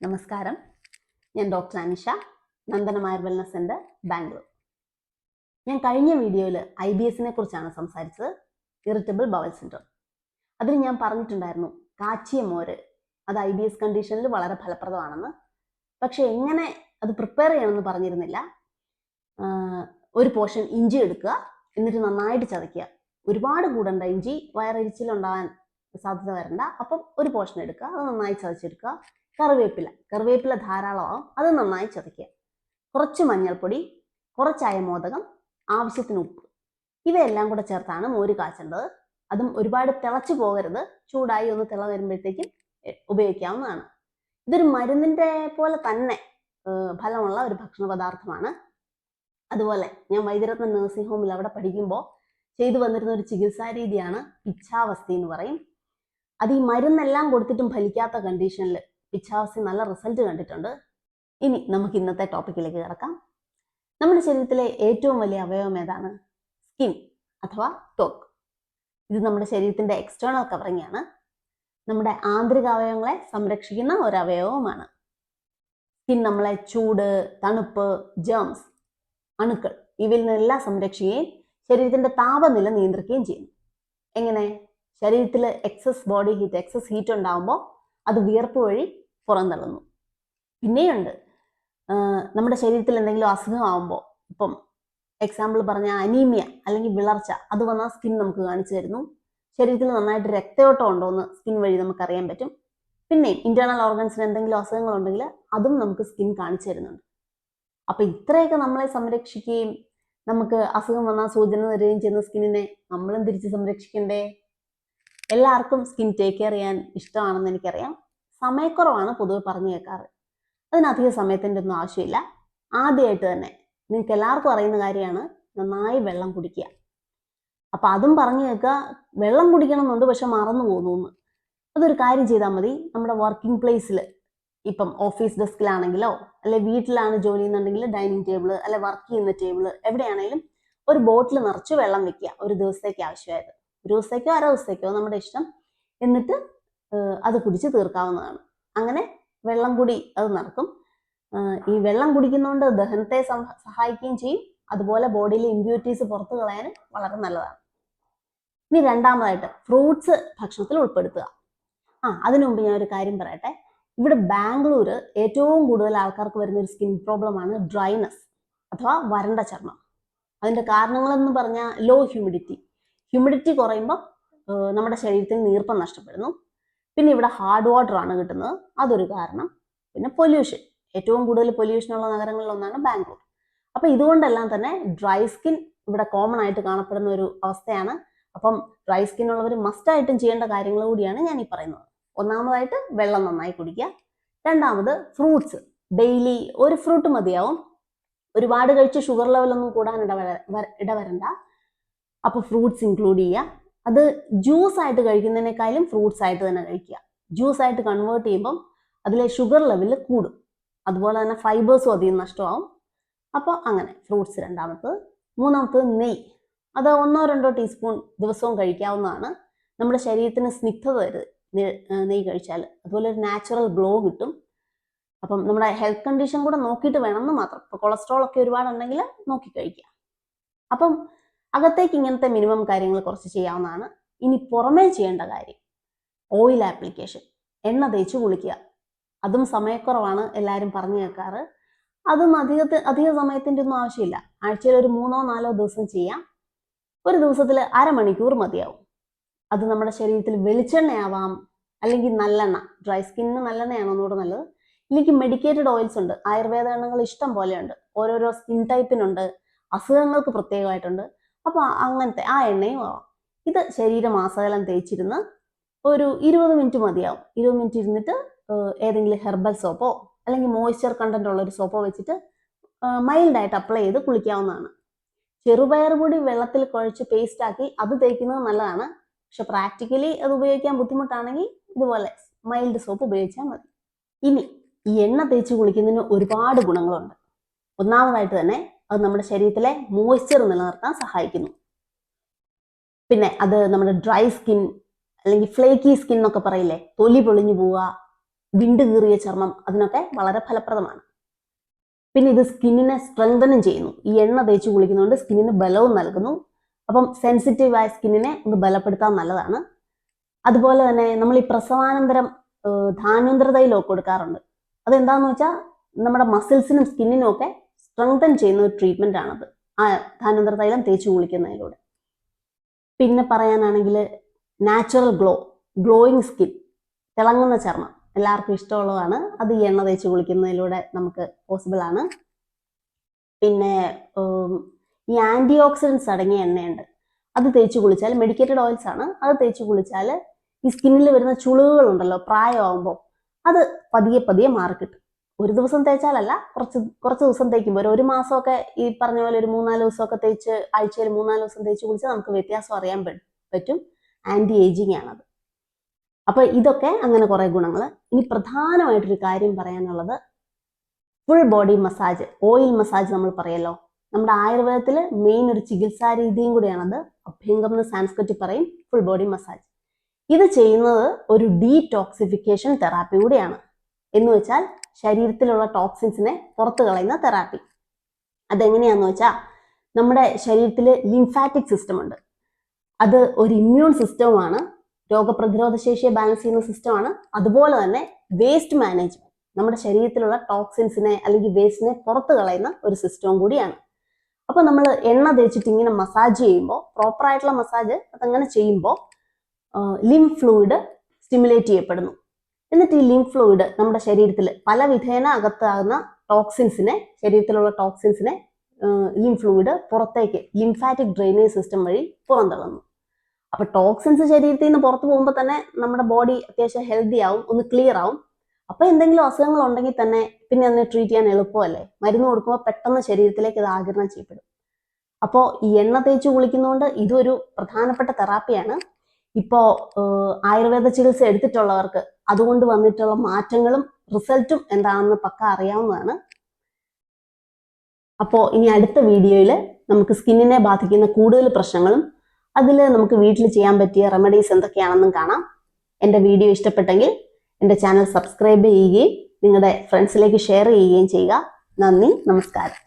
നമസ്കാരം, ഞാൻ ഡോക്ടർ അനിഷ, നന്ദനമായർ വെൽനസ് സെന്റർ, ബാംഗ്ലൂർ. ഞാൻ കഴിഞ്ഞ വീഡിയോയിൽ IBS കുറിച്ചാണ് സംസാരിച്ചത്, ഇറിറ്റബിൾ ബവൽ സിൻഡ്രോം. അതിൽ ഞാൻ പറഞ്ഞിട്ടുണ്ടായിരുന്നു കാച്ചിയ മോര് അത് IBS കണ്ടീഷനിൽ വളരെ ഫലപ്രദമാണെന്ന്. പക്ഷെ എങ്ങനെ അത് പ്രിപ്പയർ ചെയ്യണമെന്ന് പറഞ്ഞിരുന്നില്ല. ഒരു പോർഷൻ ഇഞ്ചി എടുക്കുക, എന്നിട്ട് നന്നായിട്ട് ചതയ്ക്കുക. ഒരുപാട് കൂടണ്ട, ഇഞ്ചി വയറിരിച്ചിലുണ്ടാകാൻ സാധ്യത വരണ്ട. അപ്പം ഒരു പോർഷൻ എടുക്കുക, അത് നന്നായി ചതച്ചെടുക്കുക. കറിവേപ്പില ധാരാളമാവും, അത് നന്നായി ചതയ്ക്കുക. കുറച്ച് മഞ്ഞൾപ്പൊടി, കുറച്ച് അയമോദകം, ആവശ്യത്തിന് ഉപ്പ്, ഇവയെല്ലാം കൂടെ ചേർത്താണ് മോര് കാച്ചേണ്ടത്. അതും ഒരുപാട് തിളച്ചു പോകരുത്, ചൂടായി ഒന്ന് തിള വരുമ്പോഴത്തേക്കും ഉപയോഗിക്കാവുന്നതാണ്. ഇതൊരു മരുന്നിന്റെ പോലെ തന്നെ ഫലമുള്ള ഒരു ഭക്ഷണ പദാർത്ഥമാണ്. അതുപോലെ ഞാൻ വൈദ്യരത്ന നഴ്സിംഗ് ഹോമിൽ അവിടെ പഠിക്കുമ്പോൾ ചെയ്തു വന്നിരുന്ന ഒരു ചികിത്സാ രീതിയാണ് പിച്ചാവസ്തി എന്ന് പറയും. അത് ഈ മരുന്നെല്ലാം കൊടുത്തിട്ടും ഫലിക്കാത്ത കണ്ടീഷനിൽ പിച്ചാവസ്തി നല്ല റിസൾട്ട് കണ്ടിട്ടുണ്ട്. ഇനി നമുക്ക് ഇന്നത്തെ ടോപ്പിക്കിലേക്ക് കിടക്കാം. നമ്മുടെ ശരീരത്തിലെ ഏറ്റവും വലിയ അവയവം ഏതാണ്? സ്കിൻ അഥവാ ത്വക്ക്. ഇത് നമ്മുടെ ശരീരത്തിന്റെ എക്സ്റ്റേണൽ കവറിംഗ് ആണ്. നമ്മുടെ ആന്തരിക അവയവങ്ങളെ സംരക്ഷിക്കുന്ന ഒരു അവയവവുമാണ്. സ്കിൻ നമ്മളെ ചൂട്, തണുപ്പ്, ജേംസ്, അണുക്കൾ ഇവയിൽ നിന്നെല്ലാം സംരക്ഷിക്കുകയും ശരീരത്തിന്റെ താപനില നിയന്ത്രിക്കുകയും ചെയ്യുന്നു. എങ്ങനെ? ശരീരത്തിൽ എക്സസ് ഹീറ്റ് ഉണ്ടാകുമ്പോൾ അത് വിയർപ്പ് വഴി പുറന്തള്ളുന്നു. പിന്നെയുണ്ട്, നമ്മുടെ ശരീരത്തിൽ എന്തെങ്കിലും അസുഖമാകുമ്പോൾ, ഇപ്പം എക്സാമ്പിൾ പറഞ്ഞ അനീമിയ അല്ലെങ്കിൽ വിളർച്ച, അത് വന്നാൽ സ്കിൻ നമുക്ക് കാണിച്ചു തരുന്നു. ശരീരത്തിൽ നന്നായിട്ട് രക്തയോട്ടം ഉണ്ടോ എന്ന് സ്കിൻ വഴി നമുക്ക് അറിയാൻ പറ്റും. പിന്നെ ഇന്റേണൽ ഓർഗൻസിന് എന്തെങ്കിലും അസുഖങ്ങൾ ഉണ്ടെങ്കിൽ അതും നമുക്ക് സ്കിൻ കാണിച്ചു തരുന്നുണ്ട്. അപ്പൊ ഇത്രയൊക്കെ നമ്മളെ സംരക്ഷിക്കുകയും നമുക്ക് അസുഖം വന്നാൽ സൂചന തരുകയും ചെയ്യുന്ന സ്കിന്നിനെ നമ്മളും തിരിച്ച് സംരക്ഷിക്കണ്ടേ? എല്ലാവർക്കും സ്കിൻ ടേക്ക് കെയർ ചെയ്യാൻ ഇഷ്ടമാണെന്ന് എനിക്കറിയാം. സമയക്കുറവാണ് പൊതുവെ പറഞ്ഞു കേൾക്കാറ്. അതിനധികം സമയത്തിൻ്റെ ഒന്നും ആവശ്യമില്ല. ആദ്യമായിട്ട് തന്നെ നിങ്ങൾക്ക് എല്ലാവർക്കും അറിയുന്ന കാര്യമാണ് നന്നായി വെള്ളം കുടിക്കുക. അപ്പം അതും പറഞ്ഞു കേൾക്കുക. വെള്ളം കുടിക്കണം എന്നുണ്ട്, പക്ഷെ മറന്നു പോകുന്നു. അതൊരു കാര്യം ചെയ്താൽ മതി. നമ്മുടെ വർക്കിംഗ് പ്ലേസിൽ, ഇപ്പം ഓഫീസ് ഡെസ്കിലാണെങ്കിലോ അല്ലെ വീട്ടിലാണ് ജോലി ചെയ്യുന്നുണ്ടെങ്കിൽ ഡൈനിങ് ടേബിള് അല്ലെ വർക്ക് ചെയ്യുന്ന ടേബിള് എവിടെയാണെങ്കിലും ഒരു ബോട്ടിൽ നിറച്ച് വെള്ളം വെക്കുക. ഒരു ദിവസത്തേക്ക് ആവശ്യമായത്, ഒരു ദിവസത്തേക്കോ അര ദിവസത്തേക്കോ നമ്മുടെ ഇഷ്ടം. എന്നിട്ട് അത് കുടിച്ച് തീർക്കാവുന്നതാണ്. അങ്ങനെ വെള്ളം കുടി അത് നടക്കും. ഈ വെള്ളം കുടിക്കുന്നതുകൊണ്ട് ദഹനത്തെ സഹായിക്കുകയും ചെയ്യും. അതുപോലെ ബോഡിയിലെ ഇമ്പ്യൂരിറ്റീസ് പുറത്തു കളയാൻ വളരെ നല്ലതാണ്. ഇനി രണ്ടാമതായിട്ട് ഫ്രൂട്ട്സ് ഭക്ഷണത്തിൽ ഉൾപ്പെടുത്തുക. അതിനു മുമ്പ് ഞാൻ ഒരു കാര്യം പറയട്ടെ. ഇവിടെ ബാംഗ്ലൂർ ഏറ്റവും കൂടുതൽ ആൾക്കാർക്ക് വരുന്ന ഒരു സ്കിൻ പ്രോബ്ലമാണ് ഡ്രൈനെസ് അഥവാ വരണ്ട ചർമ്മം. അതിന്റെ കാരണങ്ങളെന്ന് പറഞ്ഞാൽ ലോ ഹ്യൂമിഡിറ്റി കുറയുമ്പോൾ നമ്മുടെ ശരീരത്തിൽ നീർപ്പം നഷ്ടപ്പെടുന്നു. പിന്നെ ഇവിടെ ഹാർഡ് വാട്ടർ ആണ് കിട്ടുന്നത്, അതൊരു കാരണം. പിന്നെ പൊല്യൂഷൻ, ഏറ്റവും കൂടുതൽ പൊല്യൂഷനുള്ള നഗരങ്ങളിലൊന്നാണ് ബാംഗ്ലൂർ. അപ്പൊ ഇതുകൊണ്ടെല്ലാം തന്നെ ഡ്രൈ സ്കിൻ ഇവിടെ കോമൺ ആയിട്ട് കാണപ്പെടുന്ന ഒരു അവസ്ഥയാണ്. അപ്പം ഡ്രൈ സ്കിൻ ഉള്ളവർ മസ്റ്റായിട്ടും ചെയ്യേണ്ട കാര്യങ്ങൾ കൂടിയാണ് ഞാൻ ഈ പറയുന്നത്. ഒന്നാമതായിട്ട് വെള്ളം നന്നായി കുടിക്കുക. രണ്ടാമത് ഫ്രൂട്ട്സ് ഡെയിലി ഒരു ഫ്രൂട്ട് മതിയാവും. ഒരുപാട് കഴിച്ച് ഷുഗർ ലെവലൊന്നും കൂടാൻ ഇടവരണ്ട. അപ്പൊ ഫ്രൂട്ട്സ് ഇൻക്ലൂഡ് ചെയ്യുക. അത് ജ്യൂസ് ആയിട്ട് കഴിക്കുന്നതിനേക്കാളും ഫ്രൂട്ട്സ് ആയിട്ട് തന്നെ കഴിക്കുക. ജ്യൂസ് ആയിട്ട് കൺവേർട്ട് ചെയ്യുമ്പം അതിലെ ഷുഗർ ലെവൽ കൂടും. അതുപോലെ തന്നെ ഫൈബേഴ്സും അധികം നഷ്ടമാവും. അപ്പോൾ അങ്ങനെ ഫ്രൂട്ട്സ് രണ്ടാമത്തത്. മൂന്നാമത്തത് നെയ്യ്. അത് 1-2 ടീസ്പൂൺ ദിവസവും കഴിക്കാവുന്നതാണ്. നമ്മുടെ ശരീരത്തിന് സ്നിഗ്ധത തരുത് നെയ്യ് കഴിച്ചാൽ. അതുപോലെ ഒരു നാച്ചുറൽ ഗ്ലോ കിട്ടും. അപ്പം നമ്മുടെ ഹെൽത്ത് കണ്ടീഷൻ കൂടെ നോക്കിയിട്ട് വേണമെന്ന് മാത്രം. ഇപ്പോൾ കൊളസ്ട്രോൾ ഒക്കെ ഒരുപാടുണ്ടെങ്കിൽ നോക്കി കഴിക്കുക. അപ്പം അകത്തേക്ക് ഇങ്ങനത്തെ മിനിമം കാര്യങ്ങൾ കുറച്ച് ചെയ്യാവുന്നതാണ്. ഇനി പുറമേ ചെയ്യേണ്ട കാര്യം ഓയിൽ ആപ്ലിക്കേഷൻ, എണ്ണ തേച്ച് കുളിക്കുക. അതും സമയക്കുറവാണ് എല്ലാവരും പറഞ്ഞു കേൾക്കാറ്. അതും അധിക സമയത്തിൻ്റെ ഒന്നും ആവശ്യമില്ല. ആഴ്ചയിൽ ഒരു 3-4 ദിവസം ചെയ്യാം. ഒരു ദിവസത്തിൽ അരമണിക്കൂർ മതിയാവും. അത് നമ്മുടെ ശരീരത്തിൽ വെളിച്ചെണ്ണയാവാം, അല്ലെങ്കിൽ നല്ലെണ്ണ. ഡ്രൈ സ്കിന്നിന് നല്ലെണ്ണയാണ് ഒന്നുകൂടെ നല്ലത്. ഇല്ലെങ്കിൽ മെഡിക്കേറ്റഡ് ഓയിൽസ് ഉണ്ട്, ആയുർവേദ എണ്ണകൾ ഇഷ്ടം പോലെയുണ്ട്. ഓരോരോ സ്കിൻ ടൈപ്പിനുണ്ട്, അസുഖങ്ങൾക്ക് പ്രത്യേകമായിട്ടുണ്ട്. അപ്പോൾ അങ്ങനത്തെ ആ എണ്ണയും ആവാം. ഇത് ശരീരമാസകലം തേച്ചിരുന്ന് ഒരു 20 മിനിറ്റ് മതിയാവും. 20 മിനിറ്റ് ഇരുന്നിട്ട് ഏതെങ്കിലും ഹെർബൽ സോപ്പോ അല്ലെങ്കിൽ മോയ്സ്ചർ കണ്ടന്റ് ഉള്ള ഒരു സോപ്പോ വെച്ചിട്ട് മൈൽഡായിട്ട് അപ്ലൈ ചെയ്ത് കുളിക്കാവുന്നതാണ്. ചെറുപയർ പൊടി വെള്ളത്തിൽ കുഴച്ച് പേസ്റ്റ് ആക്കി അത് തേക്കുന്നത് നല്ലതാണ്. പക്ഷെ പ്രാക്ടിക്കലി അത് ഉപയോഗിക്കാൻ ബുദ്ധിമുട്ടാണെങ്കിൽ ഇതുപോലെ മൈൽഡ് സോപ്പ് ഉപയോഗിച്ചാൽ മതി. ഇനി ഈ എണ്ണ തേച്ച് കുളിക്കുന്നതിന് ഒരുപാട് ഗുണങ്ങളുണ്ട്. ഒന്നാമതായിട്ട് തന്നെ അത് നമ്മുടെ ശരീരത്തിലെ മോയ്സ്ചർ നിലനിർത്താൻ സഹായിക്കുന്നു. പിന്നെ അത് നമ്മുടെ ഡ്രൈ സ്കിൻ അല്ലെങ്കിൽ ഫ്ലേക്കി സ്കിൻ എന്നൊക്കെ പറയില്ലേ, തൊലി പൊളിഞ്ഞു പോവുക, വിണ്ട് കീറിയ ചർമ്മം, അതിനൊക്കെ വളരെ ഫലപ്രദമാണ്. പിന്നെ ഇത് സ്കിന്നിനെ സ്ട്രെങ്തനും ചെയ്യുന്നു. ഈ എണ്ണ തേച്ച് കുളിക്കുന്നതുകൊണ്ട് സ്കിന്നിന് ബലവും നൽകുന്നു. അപ്പം സെൻസിറ്റീവായ സ്കിന്നിനെ ഒന്ന് ബലപ്പെടുത്താൻ നല്ലതാണ്. അതുപോലെ തന്നെ നമ്മൾ ഈ പ്രസവാനന്തരം ധാന്വന്തര തൈലമൊക്കെ കൊടുക്കാറുണ്ട്. അതെന്താണെന്ന് വെച്ചാൽ നമ്മുടെ മസിൽസിനും സ്കിന്നിനും ഒക്കെ സ്ട്രെങ്തൻ ചെയ്യുന്ന ഒരു ട്രീറ്റ്മെന്റ് ആണത്, ആ ധാന്വന്തര തൈലം തേച്ച് കുളിക്കുന്നതിലൂടെ. പിന്നെ പറയാനാണെങ്കിൽ നാച്ചുറൽ ഗ്ലോയിങ് സ്കിൻ, തിളങ്ങുന്ന ചർമ്മം എല്ലാവർക്കും ഇഷ്ടമുള്ളതാണ്. അത് ഈ എണ്ണ തേച്ച് കുളിക്കുന്നതിലൂടെ നമുക്ക് പോസിബിൾ ആണ്. പിന്നെ ഈ ആന്റി ഓക്സിഡൻസ് അടങ്ങിയ എണ്ണയുണ്ട്, അത് തേച്ച് കുളിച്ചാൽ, മെഡിക്കേറ്റഡ് ഓയിൽസ് ആണ്, അത് തേച്ച് കുളിച്ചാൽ ഈ സ്കിന്നിൽ വരുന്ന ചുളിവുകളുണ്ടല്ലോ പ്രായമാകുമ്പോൾ, അത് പതിയെ പതിയെ മാറിക്കിട്ടും. ഒരു ദിവസം തേച്ചാലല്ല, കുറച്ച് ദിവസം തേക്കുമ്പോൾ, ഒരു മാസമൊക്കെ ഈ പറഞ്ഞ പോലെ ഒരു 3-4 ദിവസമൊക്കെ തേച്ച്, ആഴ്ചയിൽ 3-4 ദിവസം തേച്ച് കുളിച്ചാൽ നമുക്ക് വ്യത്യാസം അറിയാൻ പറ്റും. ആന്റി ഏജിങ് ആണത്. അപ്പൊ ഇതൊക്കെ അങ്ങനെ കുറെ ഗുണങ്ങൾ. ഇനി പ്രധാനമായിട്ടൊരു കാര്യം പറയാനുള്ളത് full body massage, oil massage നമ്മൾ പറയല്ലോ, നമ്മുടെ ആയുർവേദത്തിൽ മെയിൻ ഒരു ചികിത്സാ രീതിയും കൂടിയാണത്. അഭ്യംഗം എന്ന് സാൻസ്ക്രിറ്റിൽ പറയും ഫുൾ ബോഡി മസാജ്. ഇത് ചെയ്യുന്നത് ഒരു ഡീടോക്സിഫിക്കേഷൻ തെറാപ്പി കൂടിയാണ്. എന്ന് വെച്ചാൽ ശരീരത്തിലുള്ള ടോക്സിൻസിനെ പുറത്തു കളയുന്ന തെറാപ്പി. അതെങ്ങനെയാന്ന് വെച്ചാൽ, നമ്മുടെ ശരീരത്തിൽ ലിംഫാറ്റിക് സിസ്റ്റം ഉണ്ട്, അത് ഒരു ഇമ്മ്യൂൺ സിസ്റ്റവുമാണ്, രോഗപ്രതിരോധ ശേഷിയെ ബാലൻസ് ചെയ്യുന്ന സിസ്റ്റമാണ്. അതുപോലെ തന്നെ വേസ്റ്റ് മാനേജ്മെന്റ്, നമ്മുടെ ശരീരത്തിലുള്ള ടോക്സിൻസിനെ അല്ലെങ്കിൽ വേസ്റ്റിനെ പുറത്തു കളയുന്ന ഒരു സിസ്റ്റവും കൂടിയാണ്. അപ്പൊ നമ്മൾ എണ്ണ തേച്ചിട്ട് ഇങ്ങനെ മസാജ് ചെയ്യുമ്പോൾ, പ്രോപ്പർ ആയിട്ടുള്ള മസാജ് അതങ്ങനെ ചെയ്യുമ്പോൾ ലിംഫ് ഫ്ലൂയിഡ് സ്റ്റിമുലേറ്റ് ചെയ്യപ്പെടുന്നു. എന്നിട്ട് ഈ ലിംഫ് ഫ്ലൂയിഡ് നമ്മുടെ ശരീരത്തിൽ പല വിധേന അകത്താകുന്ന ടോക്സിൻസിനെ, ശരീരത്തിലുള്ള ടോക്സിൻസിനെ ലിംഫ് ഫ്ലൂയിഡ് പുറത്തേക്ക് ലിംഫാറ്റിക് ഡ്രെയിനേജ് സിസ്റ്റം വഴി പുറന്തള്ളുന്നു. അപ്പൊ ടോക്സിൻസ് ശരീരത്തിൽ നിന്ന് പുറത്തു പോകുമ്പോൾ തന്നെ നമ്മുടെ ബോഡി അത്യാവശ്യം ഹെൽത്തി ആവും, ഒന്ന് ക്ലിയർ ആവും. അപ്പൊ എന്തെങ്കിലും അസുഖങ്ങൾ ഉണ്ടെങ്കിൽ തന്നെ പിന്നെ അതിനെ ട്രീറ്റ് ചെയ്യാൻ എളുപ്പമല്ലേ. മരുന്ന് കൊടുക്കുമ്പോൾ പെട്ടെന്ന് ശരീരത്തിലേക്ക് ഇത് ആഗിരണം ചെയ്യപ്പെടും. അപ്പോൾ ഈ എണ്ണ തേച്ച് കുളിക്കുന്നതുകൊണ്ട് ഇതൊരു പ്രധാനപ്പെട്ട തെറാപ്പിയാണ്. ഇപ്പോൾ ആയുർവേദ ചികിത്സ എടുത്തിട്ടുള്ളവർക്ക് അതുകൊണ്ട് വന്നിട്ടുള്ള മാറ്റങ്ങളും റിസൾട്ടും എന്താണെന്ന് പക്ക അറിയാവുന്നതാണ്. അപ്പോൾ ഇനി അടുത്ത വീഡിയോയിൽ നമുക്ക് സ്കിന്നിനെ ബാധിക്കുന്ന കൂടുതൽ പ്രശ്നങ്ങളും അതിൽ നമുക്ക് വീട്ടിൽ ചെയ്യാൻ പറ്റിയ റെമഡീസ് എന്തൊക്കെയാണെന്നും കാണാം. എൻ്റെ വീഡിയോ ഇഷ്ടപ്പെട്ടെങ്കിൽ എൻ്റെ ചാനൽ സബ്സ്ക്രൈബ് ചെയ്യുകയും നിങ്ങളുടെ ഫ്രണ്ട്സിലേക്ക് ഷെയർ ചെയ്യുകയും ചെയ്യുക. നന്ദി, നമസ്കാരം.